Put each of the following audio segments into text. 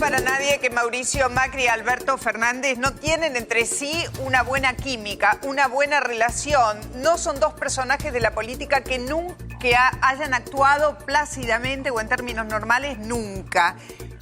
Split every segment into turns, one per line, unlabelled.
para nadie que Mauricio Macri y Alberto Fernández no tienen entre sí una buena química, una buena relación. No son dos personajes de la política que nunca hayan actuado plácidamente o en términos normales, nunca.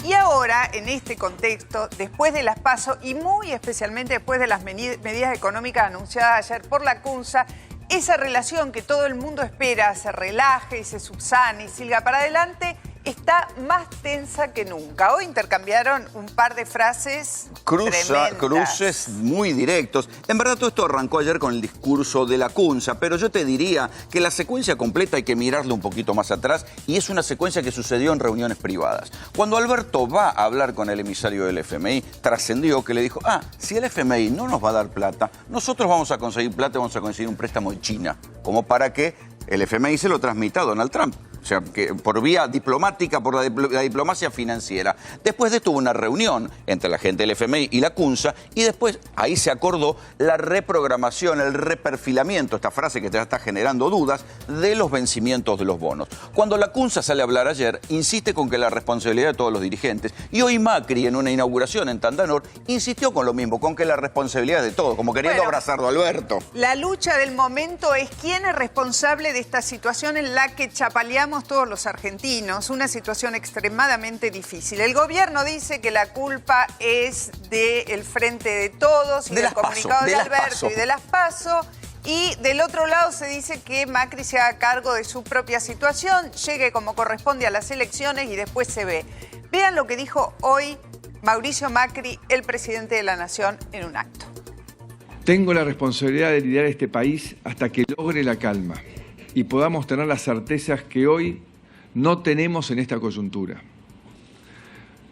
Y ahora, en este contexto, después de las PASO y muy especialmente después de las medidas económicas anunciadas ayer por la CUNSA, esa relación que todo el mundo espera se relaje y se subsane y siga para adelante, está más tensa que nunca. Hoy intercambiaron un par de frases
cruces muy directos. En verdad todo esto arrancó ayer con el discurso de la CUNSA, pero yo te diría que la secuencia completa hay que mirarla un poquito más atrás y es una secuencia que sucedió en reuniones privadas. Cuando Alberto va a hablar con el emisario del FMI, trascendió que le dijo, si el FMI no nos va a dar plata, nosotros vamos a conseguir plata y vamos a conseguir un préstamo de China, como para que el FMI se lo transmita a Donald Trump. O sea, que por vía diplomática, por la diplomacia financiera. Después de esto hubo una reunión entre la gente del FMI y la CUNSA y después ahí se acordó la reprogramación, el reperfilamiento, esta frase que te está generando dudas, de los vencimientos de los bonos. Cuando la CUNSA sale a hablar ayer, insiste con que la responsabilidad de todos los dirigentes. Y hoy Macri, en una inauguración en Tandanor, insistió con lo mismo, con que la responsabilidad es de todos, como queriendo abrazarlo a Alberto.
La lucha del momento es quién es responsable de esta situación en la que chapaleamos todos los argentinos, una situación extremadamente difícil. El gobierno dice que la culpa es del Frente de Todos y del comunicado de Alberto y de las PASO. Y del otro lado se dice que Macri se haga cargo de su propia situación, llegue como corresponde a las elecciones y después se ve. Vean lo que dijo hoy Mauricio Macri, el presidente de la Nación, en un acto.
Tengo la responsabilidad de liderar este país hasta que logre la calma y podamos tener las certezas que hoy no tenemos en esta coyuntura.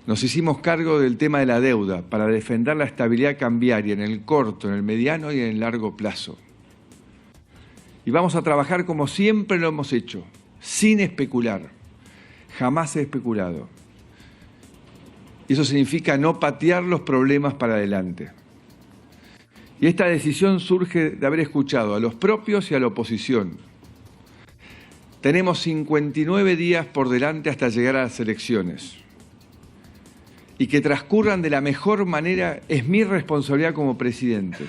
Nos hicimos cargo del tema de la deuda para defender la estabilidad cambiaria en el corto, en el mediano y en el largo plazo. Y vamos a trabajar como siempre lo hemos hecho, sin especular. Jamás he especulado. Y eso significa no patear los problemas para adelante. Y esta decisión surge de haber escuchado a los propios y a la oposición. Tenemos 59 días por delante hasta llegar a las elecciones. Y que transcurran de la mejor manera es mi responsabilidad como presidente.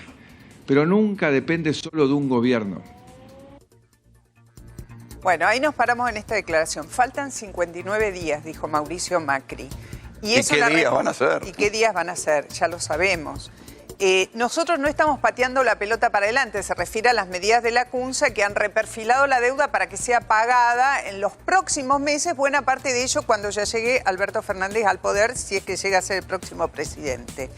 Pero nunca depende solo de un gobierno.
Bueno, ahí nos paramos en esta declaración. Faltan 59 días, dijo Mauricio Macri.
¿Y qué días van a ser?
¿Y qué días van a ser? Ya lo sabemos. Nosotros no estamos pateando la pelota para adelante, se refiere a las medidas de la CUNSA que han reperfilado la deuda para que sea pagada en los próximos meses, buena parte de ello cuando ya llegue Alberto Fernández al poder, si es que llega a ser el próximo presidente.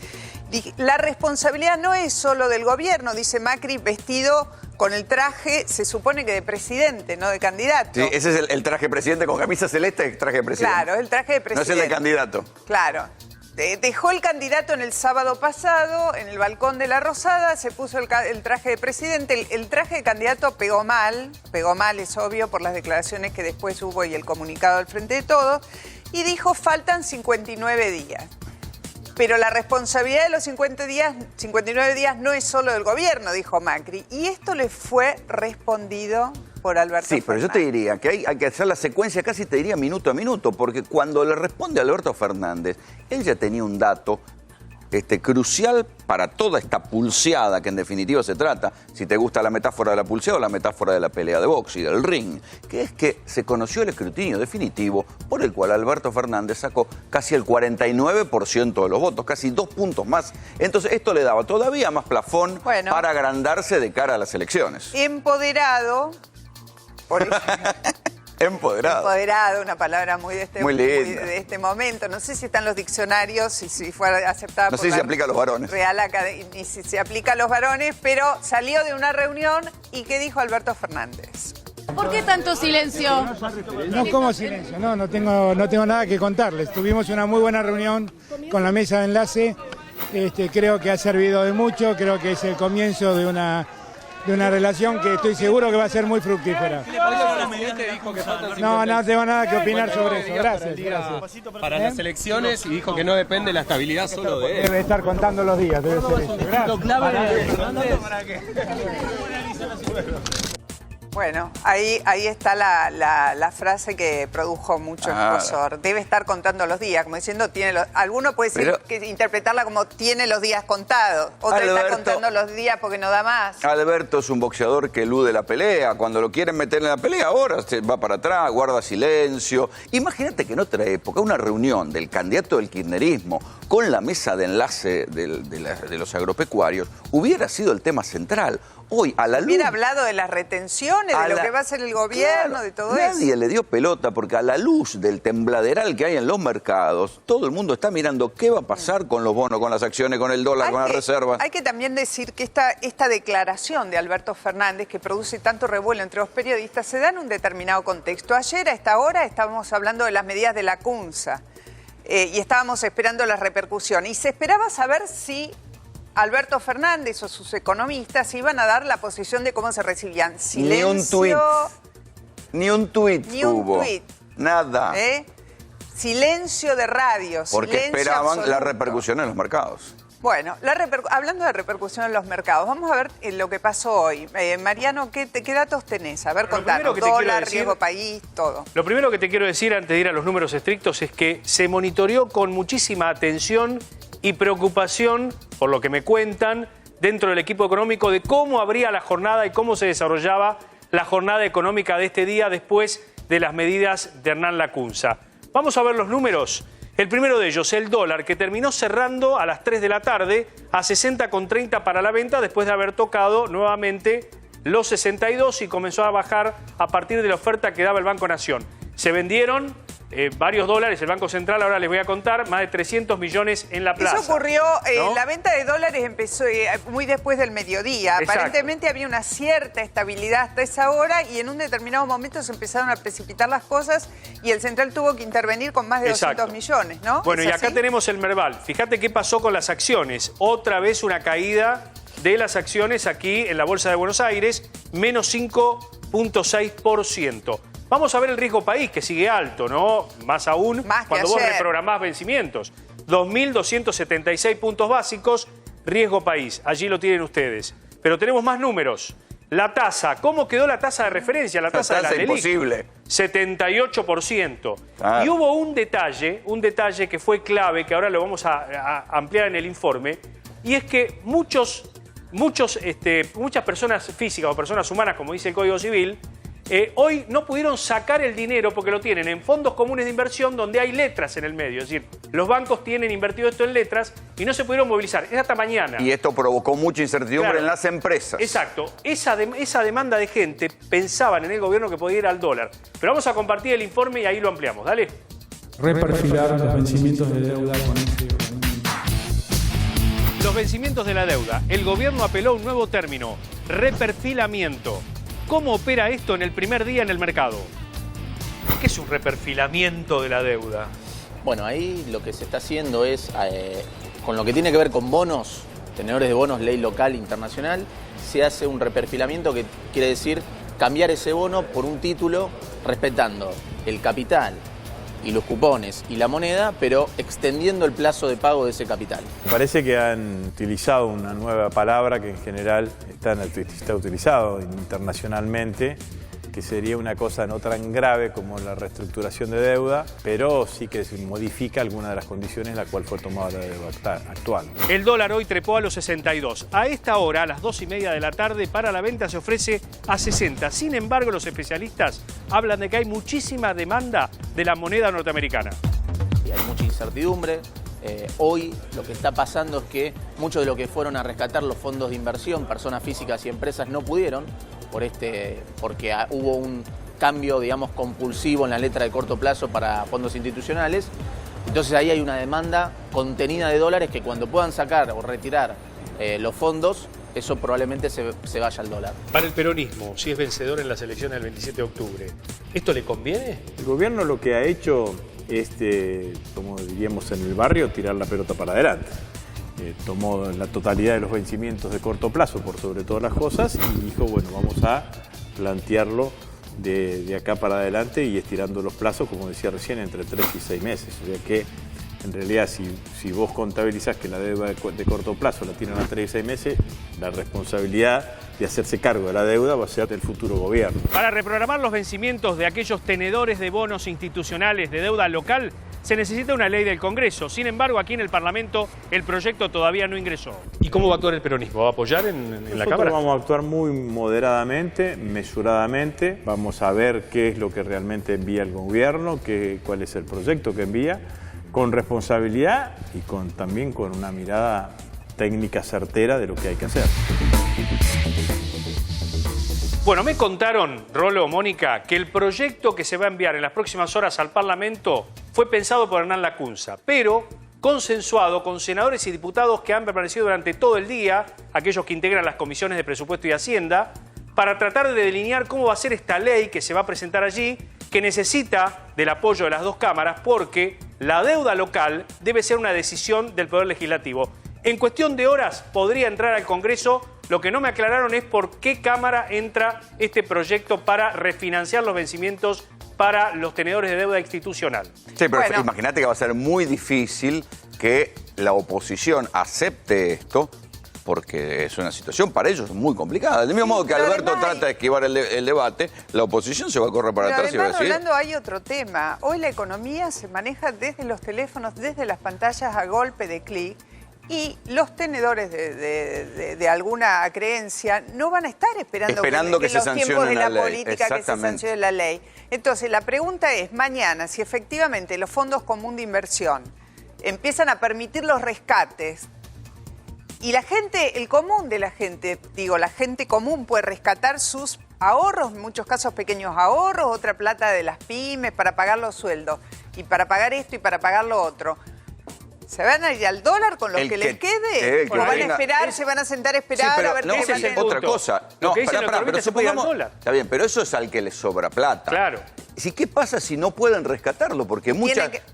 La responsabilidad no es solo del gobierno, dice Macri, vestido con el traje, se supone que de presidente, no de candidato.
Sí, ese es el traje de presidente con camisa celeste, el traje de presidente.
Claro, el traje de presidente.
No es el de candidato.
Claro. Dejó el candidato en el sábado pasado, en el balcón de la Rosada, se puso el traje de presidente. El traje de candidato pegó mal, es obvio, por las declaraciones que después hubo y el comunicado del Frente de Todos, y dijo, faltan 59 días. Pero la responsabilidad de los 59 días no es solo del gobierno, dijo Macri. Y esto le fue respondido por Alberto Fernández.
Pero yo te diría que hay que hacer la secuencia, casi te diría minuto a minuto, porque cuando le responde a Alberto Fernández, él ya tenía un dato crucial para toda esta pulseada, que en definitiva se trata, si te gusta la metáfora de la pulseada o la metáfora de la pelea de box y del ring, que es que se conoció el escrutinio definitivo por el cual Alberto Fernández sacó casi el 49% de los votos, casi 2 puntos más. Entonces esto le daba todavía más plafón para agrandarse de cara a las elecciones.
Empoderado, por eso. Empoderado, una palabra muy de este momento. No sé si están los diccionarios y si fue aceptada
por si aplica a los varones.
Real Academia, ni si se aplica a los varones, pero salió de una reunión y ¿qué dijo Alberto Fernández?
¿Por qué tanto silencio?
No como silencio, no tengo nada que contarles. Tuvimos una muy buena reunión con la mesa de enlace. Creo que ha servido de mucho, creo que es el comienzo de una relación que estoy seguro que va a ser muy fructífera. No tengo nada que opinar sobre eso. Gracias.
Para las elecciones y dijo que no depende la estabilidad solo de él.
Debe estar contando los días, debe ser eso. Gracias.
Bueno, ahí está la frase que produjo mucho escosor. Debe estar contando los días, como diciendo, alguno puede interpretarla como tiene los días contados. Otro está contando los días porque no da más.
Alberto es un boxeador que elude la pelea. Cuando lo quieren meter en la pelea, ahora se va para atrás, guarda silencio. Imagínate que en otra época una reunión del candidato del kirchnerismo con la mesa de enlace de los agropecuarios hubiera sido el tema central. Hoy, a la luz...
Hubiera hablado de las retenciones, de lo que va a hacer el gobierno, claro, de todo eso.
Nadie le dio pelota porque a la luz del tembladeral que hay en los mercados, todo el mundo está mirando qué va a pasar con los bonos, con las acciones, con el dólar, con las reservas. Hay
que también decir que esta declaración de Alberto Fernández, que produce tanto revuelo entre los periodistas, se da en un determinado contexto. Ayer, a esta hora, estábamos hablando de las medidas de la CUNSA y estábamos esperando la repercusión. Y se esperaba saber si Alberto Fernández o sus economistas iban a dar la posición de cómo se recibían. Silencio.
Ni un tuit hubo. Nada.
Silencio de radio.
Porque
silencio
esperaban
absoluto.
la repercusión en los mercados.
Bueno, hablando de repercusión en los mercados, vamos a ver lo que pasó hoy. Mariano, ¿qué datos tenés? A ver, contanos. Dólar, riesgo país, todo.
Lo primero que te quiero decir antes de ir a los números estrictos es que se monitoreó con muchísima atención y preocupación, por lo que me cuentan, dentro del equipo económico de cómo abría la jornada y cómo se desarrollaba la jornada económica de este día después de las medidas de Hernán Lacunza. Vamos a ver los números. El primero de ellos, el dólar, que terminó cerrando a las 3 de la tarde a 60,30 para la venta después de haber tocado nuevamente los 62 y comenzó a bajar a partir de la oferta que daba el Banco Nación. Se vendieron varios dólares, el Banco Central, ahora les voy a contar, más de 300 millones en la plaza.
Eso ocurrió,
¿no?
La venta de dólares empezó muy después del mediodía.
Exacto.
Aparentemente había una cierta estabilidad hasta esa hora y en un determinado momento se empezaron a precipitar las cosas y el Central tuvo que intervenir con más de 200 millones, ¿no?
Bueno, y acá tenemos el Merval. Fíjate qué pasó con las acciones. Otra vez una caída de las acciones aquí en la Bolsa de Buenos Aires, menos 5,6%. Vamos a ver el riesgo país, que sigue alto, ¿no? Más aún cuando vos reprogramás vencimientos. 2.276 puntos básicos, riesgo país. Allí lo tienen ustedes. Pero tenemos más números. La tasa, ¿cómo quedó la tasa de referencia? La tasa de la LELIQ.
Imposible.
78%.
Ah.
Y hubo un detalle que fue clave, que ahora lo vamos a ampliar en el informe, y es que muchas personas físicas o personas humanas, como dice el Código Civil, hoy no pudieron sacar el dinero porque lo tienen en fondos comunes de inversión donde hay letras en el medio. Es decir, los bancos tienen invertido esto en letras y no se pudieron movilizar. Es hasta mañana.
Y esto provocó mucha incertidumbre en las empresas.
Exacto. Esa demanda de gente pensaban en el gobierno que podía ir al dólar. Pero vamos a compartir el informe y ahí lo ampliamos. Dale.
Reperfilar los vencimientos de deuda con este organismo.
Los vencimientos de la deuda. El gobierno apeló a un nuevo término, reperfilamiento. ¿Cómo opera esto en el primer día en el mercado? ¿Qué es un reperfilamiento de la deuda?
Bueno, ahí lo que se está haciendo es, con lo que tiene que ver con bonos, tenedores de bonos, ley local, internacional, se hace un reperfilamiento que quiere decir cambiar ese bono por un título respetando el capital y los cupones y la moneda, pero extendiendo el plazo de pago de ese capital.
Me parece que han utilizado una nueva palabra que en general está utilizado internacionalmente, que sería una cosa no tan grave como la reestructuración de deuda, pero sí que se modifica alguna de las condiciones en la cual fue tomada la deuda actual.
El dólar hoy trepó a los 62. A esta hora, a las 2:30 de la tarde, para la venta se ofrece a 60. Sin embargo, los especialistas hablan de que hay muchísima demanda de la moneda norteamericana.
Y hay mucha incertidumbre. Hoy lo que está pasando es que muchos de los que fueron a rescatar los fondos de inversión, personas físicas y empresas, no pudieron porque hubo un cambio, digamos, compulsivo en la letra de corto plazo para fondos institucionales. Entonces ahí hay una demanda contenida de dólares que cuando puedan sacar o retirar los fondos, eso probablemente se vaya al dólar.
Para el peronismo, si es vencedor en las elecciones del 27 de octubre, ¿esto le conviene?
El gobierno lo que ha hecho es, como diríamos en el barrio, tirar la pelota para adelante. Tomó la totalidad de los vencimientos de corto plazo por sobre todas las cosas y dijo, bueno, vamos a plantearlo de acá para adelante y estirando los plazos, como decía recién, entre 3 y 6 meses. O sea que En realidad, si vos contabilizás que la deuda de corto plazo la tienen a 3 y 6 meses, la responsabilidad de hacerse cargo de la deuda va a ser del futuro gobierno.
Para reprogramar los vencimientos de aquellos tenedores de bonos institucionales de deuda local, se necesita una ley del Congreso. Sin embargo, aquí en el Parlamento el proyecto todavía no ingresó. ¿Y cómo va a actuar el peronismo? ¿Va a apoyar en la Cámara?
Vamos a actuar muy moderadamente, mesuradamente. Vamos a ver qué es lo que realmente envía el gobierno, cuál es el proyecto que envía, con responsabilidad y también con una mirada técnica certera de lo que hay que hacer.
Bueno, me contaron, Rolo, Mónica, que el proyecto que se va a enviar en las próximas horas al Parlamento fue pensado por Hernán Lacunza, pero consensuado con senadores y diputados que han permanecido durante todo el día, aquellos que integran las comisiones de Presupuesto y Hacienda, para tratar de delinear cómo va a ser esta ley que se va a presentar allí, que necesita del apoyo de las dos cámaras porque la deuda local debe ser una decisión del Poder Legislativo. En cuestión de horas podría entrar al Congreso. Lo que no me aclararon es por qué Cámara entra este proyecto para refinanciar los vencimientos para los tenedores de deuda institucional.
Sí, pero imagínate que va a ser muy difícil que la oposición acepte esto, porque es una situación para ellos muy complicada. Del mismo modo que Alberto trata de esquivar el debate, la oposición se va a correr para atrás y va a decir...
Rolando, hay otro tema. Hoy la economía se maneja desde los teléfonos, desde las pantallas a golpe de clic. Y los tenedores de alguna creencia no van a estar esperando que
se sancione
los tiempos de la
ley.
política que se sancione la ley. Entonces, la pregunta es, mañana, si efectivamente los fondos comunes de inversión empiezan a permitir los rescates y la gente, el común de la gente, digo, la gente común puede rescatar sus ahorros, en muchos casos pequeños ahorros, otra plata de las pymes para pagar los sueldos y para pagar esto y para pagar lo otro. ¿Se van a ir al dólar con lo que les quede? ¿O van a esperar, se van a sentar a esperar a ver qué
es otra cosa? No, pero supongamos... Está bien, pero eso es al que le sobra plata.
Claro.
¿Qué pasa si no pueden rescatarlo? Porque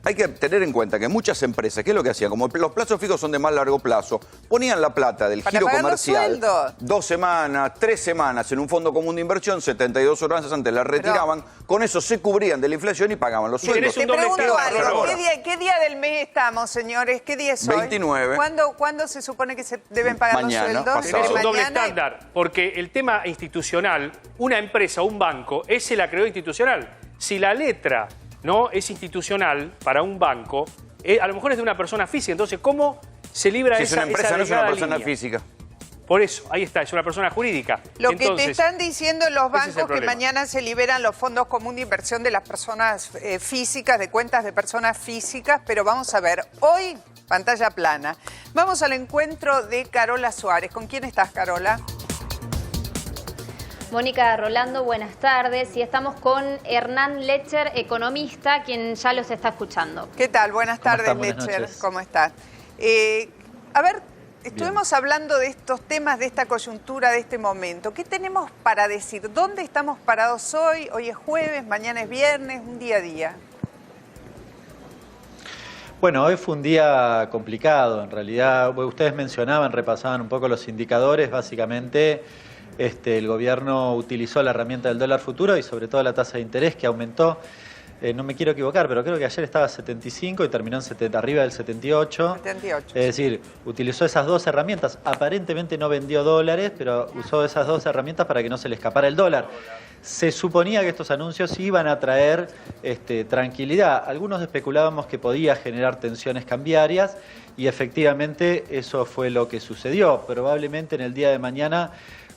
hay que tener en cuenta que muchas empresas, ¿qué es lo que hacían? Como los plazos fijos son de más largo plazo, ponían la plata del giro comercial 2 semanas, 3 semanas en un fondo común de inversión, 72 horas antes la retiraban, con eso se cubrían de la inflación y pagaban los sueldos.
Te pregunto algo, ¿qué día del mes estamos, señores? ¿Qué día es hoy?
29.
¿Cuándo se supone que se deben pagar los sueldos?
Es un doble estándar, porque el tema institucional, una empresa, un banco, ese la creó institucional. Si la letra no es institucional para un banco, a lo mejor es de una persona física. Entonces, ¿cómo se libra esa
línea? Si es una empresa, no es una persona
línea?
Física.
Por eso, ahí está, es una persona jurídica.
Lo que te están diciendo los bancos que mañana se liberan los fondos comunes de inversión de las personas físicas, de cuentas de personas físicas, pero vamos a ver, hoy, pantalla plana. Vamos al encuentro de Carola Suárez. ¿Con quién estás, Carola?
Mónica, Rolando, buenas tardes. Y estamos con Hernán Lecher, economista, quien ya los está escuchando.
¿Qué tal? Buenas tardes, Lecher. ¿Cómo estás? A ver, estuvimos hablando de estos temas, de esta coyuntura, de este momento. ¿Qué tenemos para decir? ¿Dónde estamos parados hoy? Hoy es jueves, mañana es viernes, un día a día.
Bueno, hoy fue un día complicado. En realidad, ustedes mencionaban, repasaban un poco los indicadores, básicamente... el gobierno utilizó la herramienta del dólar futuro y sobre todo la tasa de interés que aumentó, no me quiero equivocar, pero creo que ayer estaba 75 y terminó en arriba del 78.
78.
Es decir, utilizó esas dos herramientas. Aparentemente no vendió dólares, pero usó esas dos herramientas para que no se le escapara el dólar. Se suponía que estos anuncios iban a traer tranquilidad. Algunos especulábamos que podía generar tensiones cambiarias y efectivamente eso fue lo que sucedió. Probablemente en el día de mañana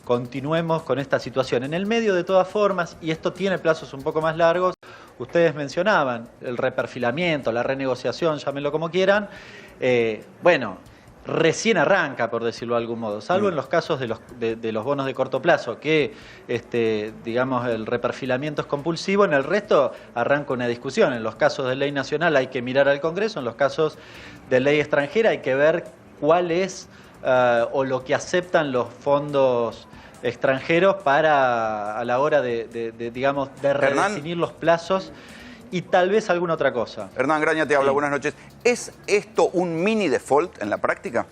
continuemos con esta situación. En el medio, de todas formas, y esto tiene plazos un poco más largos, ustedes mencionaban el reperfilamiento, la renegociación, llámenlo como quieran, bueno, recién arranca, por decirlo de algún modo, salvo en los casos de los bonos de corto plazo, que digamos el reperfilamiento es compulsivo, en el resto arranca una discusión. En los casos de ley nacional hay que mirar al Congreso, en los casos de ley extranjera hay que ver cuál es o lo que aceptan los fondos extranjeros para a la hora digamos, de redefinir los plazos y tal vez alguna otra cosa.
Hernán Graña te habla, buenas noches. ¿Es esto un mini default en la práctica?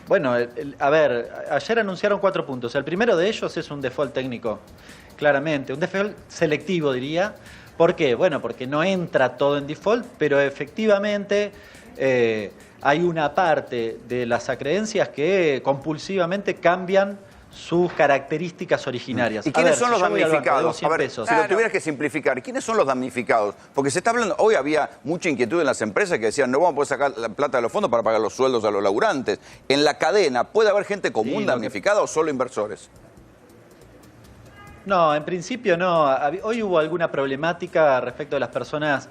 Bueno, a ver, ayer anunciaron 4 puntos. El primero de ellos es un default técnico, claramente. Un default selectivo, diría, ¿Por qué? Bueno, porque no entra todo en default, pero efectivamente hay una parte de las acreencias que compulsivamente cambian sus características originarias.
¿Y quiénes son los
yo voy al banco, debo
damnificados?
100
A ver,
pesos.
si lo tuvieras que simplificar, ¿quiénes son los damnificados? Porque se está hablando, hoy había mucha inquietud en las empresas que decían, no vamos a poder sacar la plata de los fondos para pagar los sueldos a los laburantes. En la cadena, ¿puede haber gente común damnificada o solo inversores?
No, en principio no. Hoy hubo alguna problemática respecto de las personas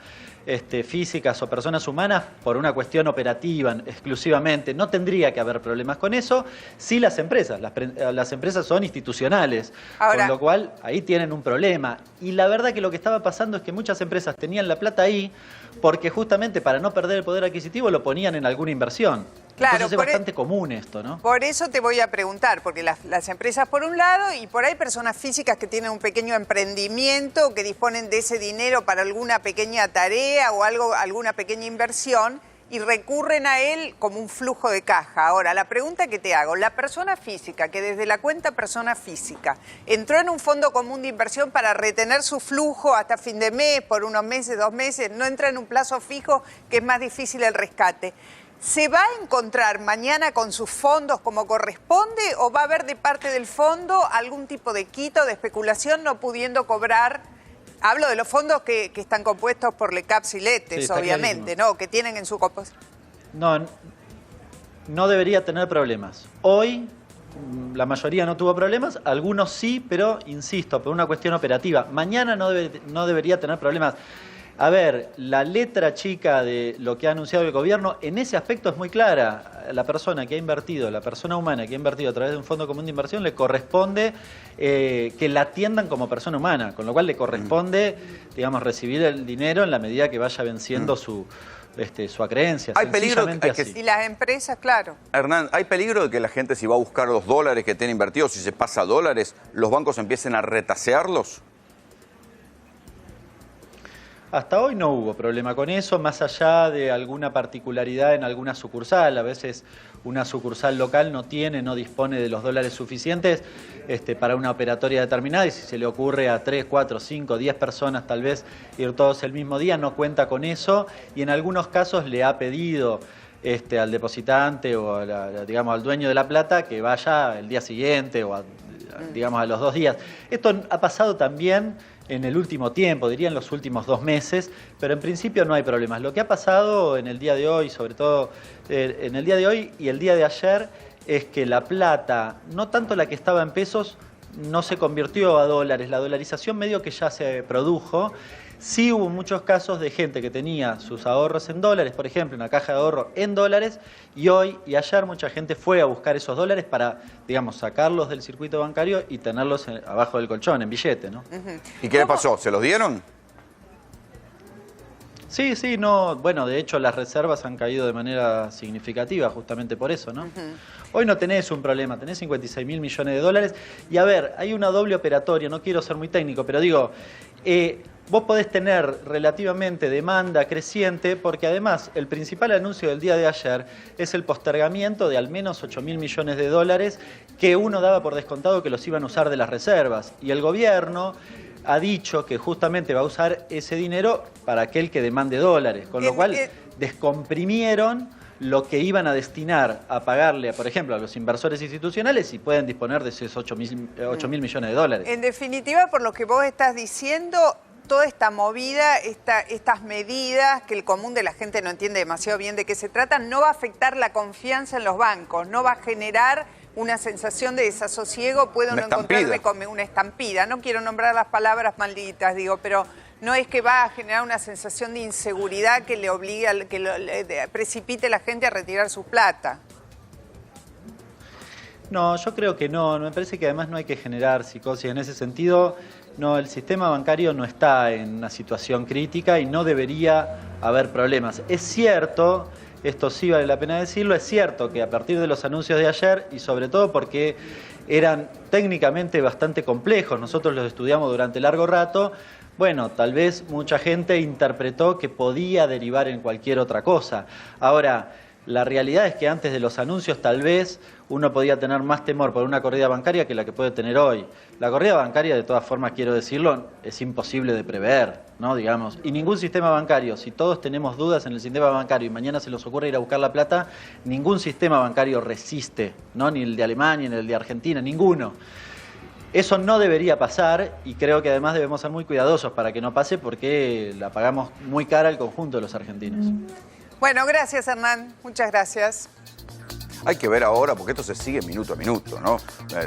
físicas o personas humanas por una cuestión operativa exclusivamente. No tendría que haber problemas con eso. Sí las empresas. Las empresas son institucionales,
Ahora,
con lo cual ahí tienen un problema. Y la verdad que lo que estaba pasando es que muchas empresas tenían la plata ahí porque justamente para no perder el poder adquisitivo lo ponían en alguna inversión.
Claro,
entonces es bastante común esto, ¿no?
Por eso te voy a preguntar, porque las empresas por un lado y por ahí personas físicas que tienen un pequeño emprendimiento, que disponen de ese dinero para alguna pequeña tarea o alguna pequeña inversión y recurren a él como un flujo de caja. Ahora, la pregunta que te hago, la persona física que desde la cuenta persona física entró en un fondo común de inversión para retener su flujo hasta fin de mes, por unos meses, 2 meses, no entra en un plazo fijo que es más difícil el rescate. ¿Se va a encontrar mañana con sus fondos como corresponde o va a haber de parte del fondo algún tipo de quito, de especulación, no pudiendo cobrar? Hablo de los fondos que están compuestos por LECAPS y LETES,
sí,
obviamente, ¿no? Que tienen en su composición.
No debería tener problemas. Hoy la mayoría no tuvo problemas, algunos sí, pero insisto, por una cuestión operativa. Mañana no debería tener problemas. A ver, la letra chica de lo que ha anunciado el gobierno en ese aspecto es muy clara. La persona que ha invertido, la persona humana que ha invertido a través de un fondo común de inversión le corresponde que la atiendan como persona humana, con lo cual le corresponde, digamos, recibir el dinero en la medida que vaya venciendo su acreencia.
Hay peligro
Y las empresas, claro.
Hernán, ¿hay peligro de que la gente, si va a buscar los dólares que tiene invertidos, si se pasa a dólares, los bancos empiecen a retasearlos?
Hasta hoy no hubo problema con eso, más allá de alguna particularidad en alguna sucursal. A veces una sucursal local no dispone de los dólares suficientes para una operatoria determinada y si se le ocurre a 3, 4, 5, 10 personas tal vez ir todos el mismo día, no cuenta con eso y en algunos casos le ha pedido al depositante o al dueño de la plata que vaya el día siguiente o a los 2 días. Esto ha pasado también en el último tiempo, diría en los últimos 2 meses, pero en principio no hay problemas. Lo que ha pasado en el día de hoy, sobre todo en el día de hoy y el día de ayer, es que la plata, no tanto la que estaba en pesos, no se convirtió a dólares. La dolarización medio que ya se produjo. Sí hubo muchos casos de gente que tenía sus ahorros en dólares, por ejemplo, una caja de ahorro en dólares, y hoy y ayer mucha gente fue a buscar esos dólares para, sacarlos del circuito bancario y tenerlos abajo del colchón, en billete, ¿no?
¿Y qué le pasó? ¿Se los dieron?
Sí, no, bueno, de hecho las reservas han caído de manera significativa justamente por eso, ¿no? Hoy no tenés un problema, tenés 56.000 millones de dólares y a ver, hay una doble operatoria, no quiero ser muy técnico, pero digo, vos podés tener relativamente demanda creciente porque además el principal anuncio del día de ayer es el postergamiento de al menos 8.000 millones de dólares que uno daba por descontado que los iban a usar de las reservas y el gobierno ha dicho que justamente va a usar ese dinero para aquel que demande dólares, con lo cual descomprimieron lo que iban a destinar a pagarle, por ejemplo, a los inversores institucionales y pueden disponer de esos 8.000 millones de dólares.
En definitiva, por lo que vos estás diciendo, toda esta movida, estas medidas que el común de la gente no entiende demasiado bien de qué se trata, no va a afectar la confianza en los bancos, no va a generar una sensación de desasosiego, puedo no encontrarme con una estampida. No quiero nombrar las palabras malditas, pero no es que va a generar una sensación de inseguridad que le obligue, que precipite a la gente a retirar su plata.
No, yo creo que no. Me parece que además no hay que generar psicosis en ese sentido. No, el sistema bancario no está en una situación crítica y no debería haber problemas. Es cierto, esto sí vale la pena decirlo, es cierto que a partir de los anuncios de ayer y sobre todo porque eran técnicamente bastante complejos, nosotros los estudiamos durante largo rato, bueno, tal vez mucha gente interpretó que podía derivar en cualquier otra cosa. Ahora, La realidad es que antes de los anuncios tal vez uno podía tener más temor por una corrida bancaria que la que puede tener hoy. La corrida bancaria, de todas formas, quiero decirlo, es imposible de prever, ¿no? Digamos. Y ningún sistema bancario, si todos tenemos dudas en el sistema bancario y mañana se nos ocurre ir a buscar la plata, ningún sistema bancario resiste, ¿no? Ni el de Alemania, ni el de Argentina, ninguno. Eso no debería pasar y creo que además debemos ser muy cuidadosos para que no pase porque la pagamos muy cara al conjunto de los argentinos.
Bueno, gracias Hernán, muchas gracias.
Hay que ver ahora, porque esto se sigue minuto a minuto, ¿no?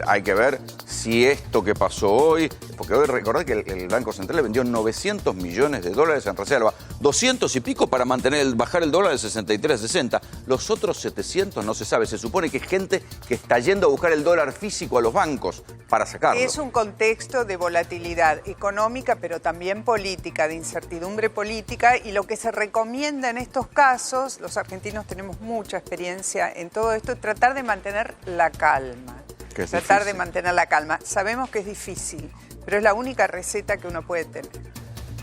Hay que ver si esto que pasó hoy, porque hoy recordad que el Banco Central le vendió 900 millones de dólares en reserva, 200 y pico para bajar el dólar de 63 a 60. Los otros 700 no se sabe. Se supone que es gente que está yendo a buscar el dólar físico a los bancos para sacarlo.
Es un contexto de volatilidad económica, pero también política, de incertidumbre política, y lo que se recomienda en estos casos, los argentinos tenemos mucha experiencia en todo esto, tratar de mantener la calma. Tratar de mantener la calma. Sabemos que es difícil, pero es la única receta que uno puede tener.